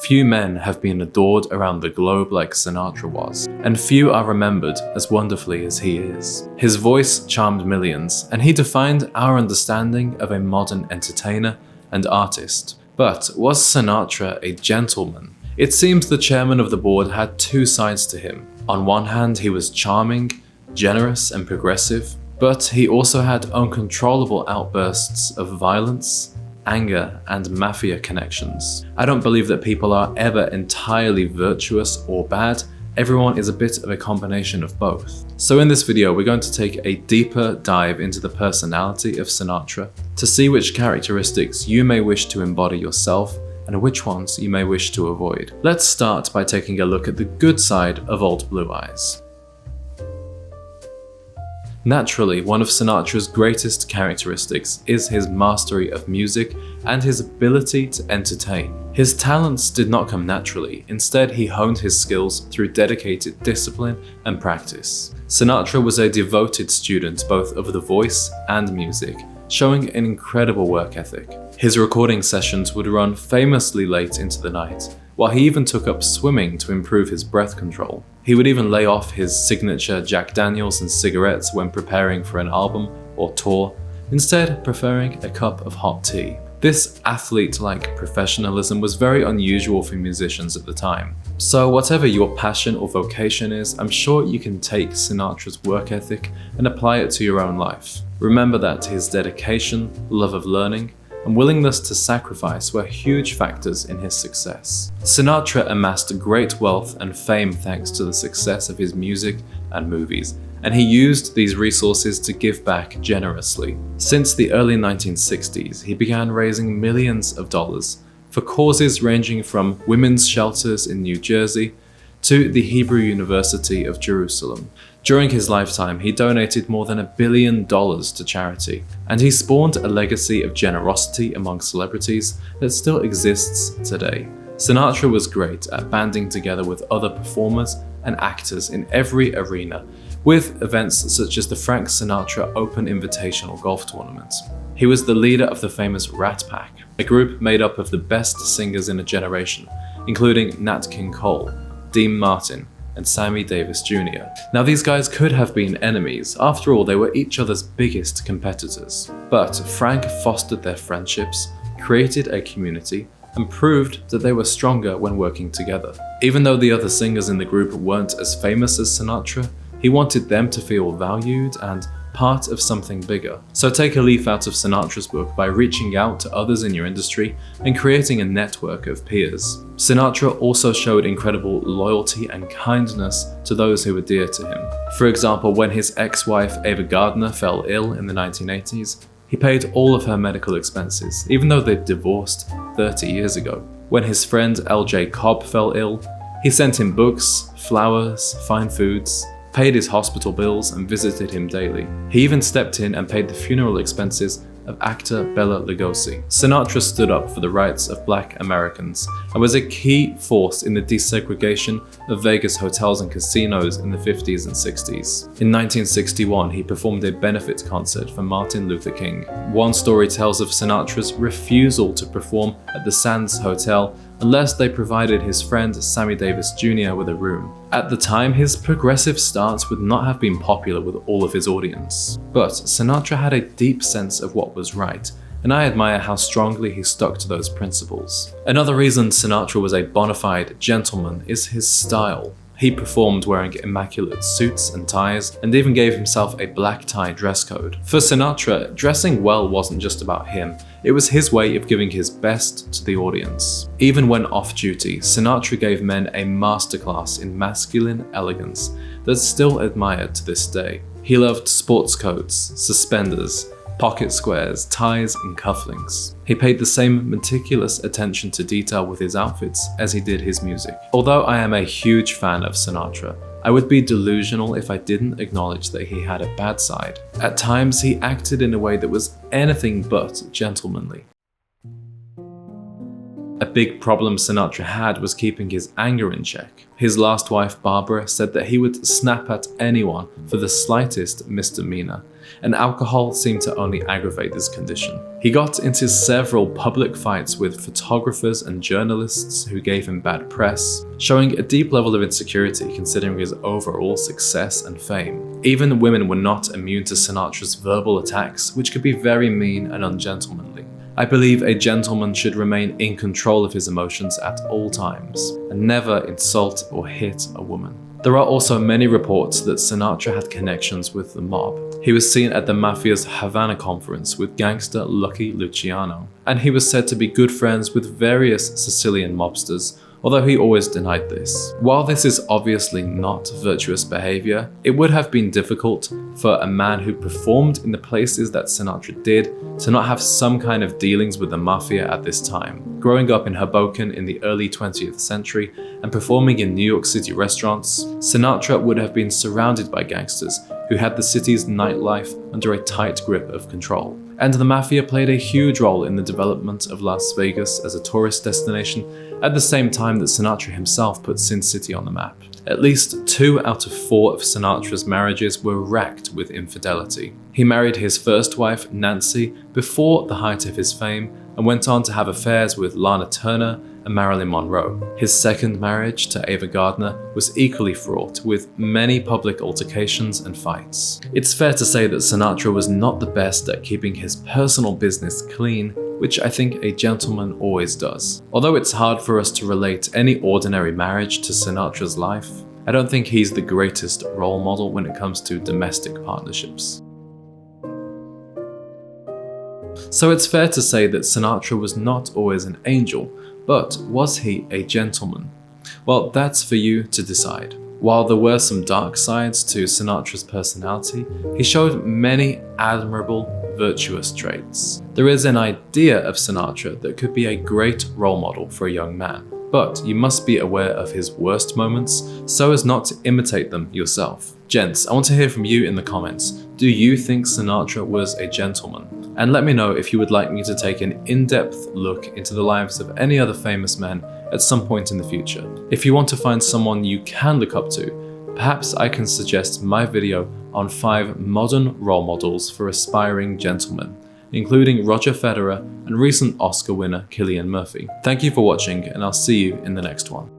Few men have been adored around the globe like Sinatra was, and few are remembered as wonderfully as he is. His voice charmed millions, and he defined our understanding of a modern entertainer and artist. But was Sinatra a gentleman? It seems the chairman of the board had two sides to him. On one hand, he was charming, generous, and progressive, but he also had uncontrollable outbursts of violence, anger, and mafia connections. I don't believe that people are ever entirely virtuous or bad. Everyone is a bit of a combination of both. So in this video, we're going to take a deeper dive into the personality of Sinatra to see which characteristics you may wish to embody yourself and which ones you may wish to avoid. Let's start by taking a look at the good side of Old Blue Eyes. Naturally, one of Sinatra's greatest characteristics is his mastery of music and his ability to entertain. His talents did not come naturally. Instead, he honed his skills through dedicated discipline and practice. Sinatra was a devoted student both of the voice and music, showing an incredible work ethic. His recording sessions would run famously late into the night, while he even took up swimming to improve his breath control. He would even lay off his signature Jack Daniels and cigarettes when preparing for an album or tour, instead preferring a cup of hot tea. This athlete-like professionalism was very unusual for musicians at the time. So whatever your passion or vocation is, I'm sure you can take Sinatra's work ethic and apply it to your own life. Remember that his dedication, love of learning, and willingness to sacrifice were huge factors in his success. Sinatra amassed great wealth and fame thanks to the success of his music and movies, and he used these resources to give back generously. Since the early 1960s, he began raising millions of dollars for causes ranging from women's shelters in New Jersey to the Hebrew University of Jerusalem. During his lifetime, he donated more than $1 billion to charity, and he spawned a legacy of generosity among celebrities that still exists today. Sinatra was great at banding together with other performers and actors in every arena, with events such as the Frank Sinatra Open Invitational Golf Tournament. He was the leader of the famous Rat Pack, a group made up of the best singers in a generation, including Nat King Cole, Dean Martin, and Sammy Davis Jr. Now these guys could have been enemies, after all they were each other's biggest competitors. But Frank fostered their friendships, created a community, and proved that they were stronger when working together. Even though the other singers in the group weren't as famous as Sinatra, he wanted them to feel valued and part of something bigger. So take a leaf out of Sinatra's book by reaching out to others in your industry and creating a network of peers. Sinatra also showed incredible loyalty and kindness to those who were dear to him. For example, when his ex-wife Ava Gardner fell ill in the 1980s, he paid all of her medical expenses, even though they'd divorced 30 years ago. When his friend L.J. Cobb fell ill, he sent him books, flowers, fine foods, paid his hospital bills, and visited him daily. He even stepped in and paid the funeral expenses of actor Bela Lugosi. Sinatra stood up for the rights of Black Americans and was a key force in the desegregation of Vegas hotels and casinos in the 50s and 60s. In 1961, he performed a benefit concert for Martin Luther King. One story tells of Sinatra's refusal to perform at the Sands Hotel unless they provided his friend Sammy Davis Jr. with a room. At the time, his progressive stance would not have been popular with all of his audience. But Sinatra had a deep sense of what was right, and I admire how strongly he stuck to those principles. Another reason Sinatra was a bona fide gentleman is his style. He performed wearing immaculate suits and ties, and even gave himself a black tie dress code. For Sinatra, dressing well wasn't just about him, it was his way of giving his best to the audience. Even when off-duty, Sinatra gave men a masterclass in masculine elegance that's still admired to this day. He loved sports coats, suspenders, pocket squares, ties, and cufflinks. He paid the same meticulous attention to detail with his outfits as he did his music. Although I am a huge fan of Sinatra, I would be delusional if I didn't acknowledge that he had a bad side. At times, he acted in a way that was anything but gentlemanly. A big problem Sinatra had was keeping his anger in check. His last wife, Barbara, said that he would snap at anyone for the slightest misdemeanor, and alcohol seemed to only aggravate this condition. He got into several public fights with photographers and journalists who gave him bad press, showing a deep level of insecurity considering his overall success and fame. Even women were not immune to Sinatra's verbal attacks, which could be very mean and ungentlemanly. I believe a gentleman should remain in control of his emotions at all times, and never insult or hit a woman. There are also many reports that Sinatra had connections with the mob. He was seen at the Mafia's Havana conference with gangster Lucky Luciano, and he was said to be good friends with various Sicilian mobsters, although he always denied this. While this is obviously not virtuous behavior, it would have been difficult for a man who performed in the places that Sinatra did to not have some kind of dealings with the mafia at this time. Growing up in Hoboken in the early 20th century and performing in New York City restaurants, Sinatra would have been surrounded by gangsters who had the city's nightlife under a tight grip of control. And the mafia played a huge role in the development of Las Vegas as a tourist destination at the same time that Sinatra himself put Sin City on the map. At least 2 out of 4 of Sinatra's marriages were wrecked with infidelity. He married his first wife, Nancy, before the height of his fame and went on to have affairs with Lana Turner and Marilyn Monroe. His second marriage to Ava Gardner was equally fraught with many public altercations and fights. It's fair to say that Sinatra was not the best at keeping his personal business clean, which I think a gentleman always does. Although it's hard for us to relate any ordinary marriage to Sinatra's life, I don't think he's the greatest role model when it comes to domestic partnerships. So it's fair to say that Sinatra was not always an angel, but was he a gentleman? Well, that's for you to decide. While there were some dark sides to Sinatra's personality, he showed many admirable, virtuous traits. There is an idea of Sinatra that could be a great role model for a young man, but you must be aware of his worst moments so as not to imitate them yourself. Gents, I want to hear from you in the comments. Do you think Sinatra was a gentleman? And let me know if you would like me to take an in-depth look into the lives of any other famous men at some point in the future. If you want to find someone you can look up to, perhaps I can suggest my video on 5 modern role models for aspiring gentlemen, including Roger Federer and recent Oscar winner Cillian Murphy. Thank you for watching, and I'll see you in the next one.